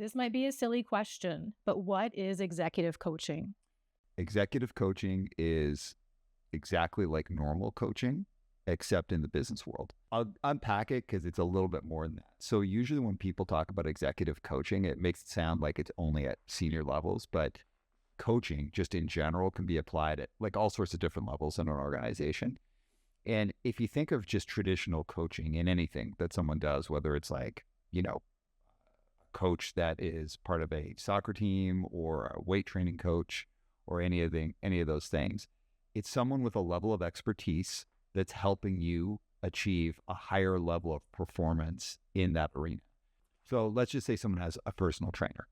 This might be a silly question, but what is executive coaching? Executive coaching is exactly like normal coaching, except in the business world. I'll unpack it because it's a little bit more than that. So usually when people talk about executive coaching, it makes it sound like it's only at senior levels, but coaching just in general can be applied at like all sorts of different levels in an organization. And if you think of just traditional coaching in anything that someone does, whether it's like, a coach that is part of a soccer team or a weight training coach or any of those things, it's someone with a level of expertise that's helping you achieve a higher level of performance in that arena. So let's just say someone has a personal trainer.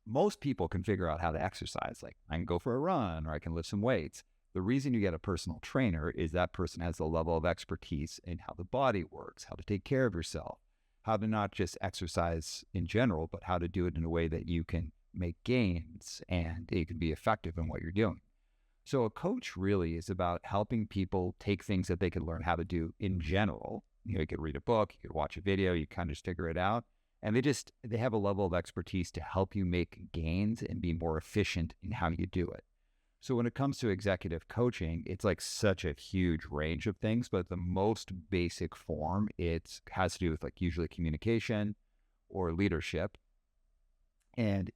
Most people can figure out how to exercise. Like, I can go for a run or I can lift some weights. The reason you get a personal trainer is that person has a level of expertise in how the body works, how to take care of yourself, how to not just exercise in general, but how to do it in a way that you can make gains and you can be effective in what you're doing. So a coach really is about helping people take things that they can learn how to do in general. You could read a book, you could watch a video, you kind of just figure it out. And they have a level of expertise to help you make gains and be more efficient in how you do it. So when it comes to executive coaching, it's like such a huge range of things, but the most basic form, it has to do with like usually communication or leadership. And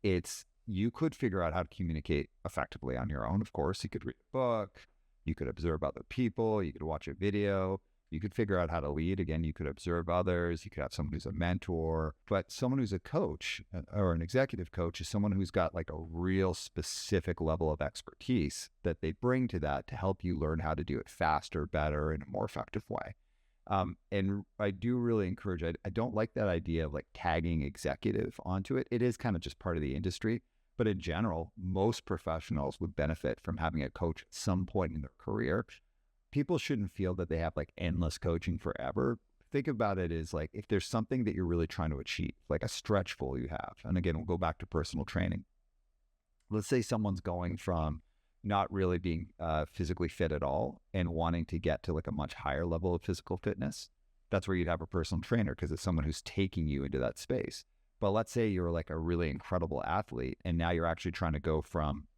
you could figure out how to communicate effectively on your own. Of course, you could read a book, you could observe other people, you could watch a video, you could figure out how to lead. Again, you could observe others, you could have someone who's a mentor, but someone who's a coach or an executive coach is someone who's got like a real specific level of expertise that they bring to that to help you learn how to do it faster, better, in a more effective way. And I do really encourage, I don't like that idea of like tagging executive onto it. It is kind of just part of the industry, but in general, most professionals would benefit from having a coach at some point in their career. People shouldn't feel that they have like endless coaching forever. Think about it as like, if there's something that you're really trying to achieve, like a stretch goal you have. And again, we'll go back to personal training. Let's say someone's going from not really being physically fit at all and wanting to get to like a much higher level of physical fitness. That's where you'd have a personal trainer because it's someone who's taking you into that space. But let's say you're like a really incredible athlete and now you're actually trying to go from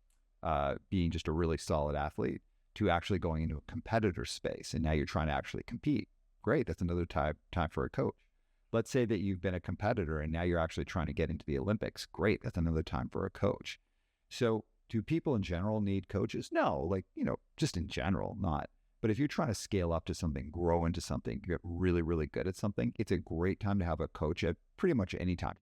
being just a really solid athlete to actually going into a competitor space. And now you're trying to actually compete. Great. That's another time for a coach. Let's say that you've been a competitor and now you're actually trying to get into the Olympics. Great. That's another time for a coach. So do people in general need coaches? No, like, just in general, not. But if you're trying to scale up to something, grow into something, get really, really good at something, it's a great time to have a coach at pretty much any time.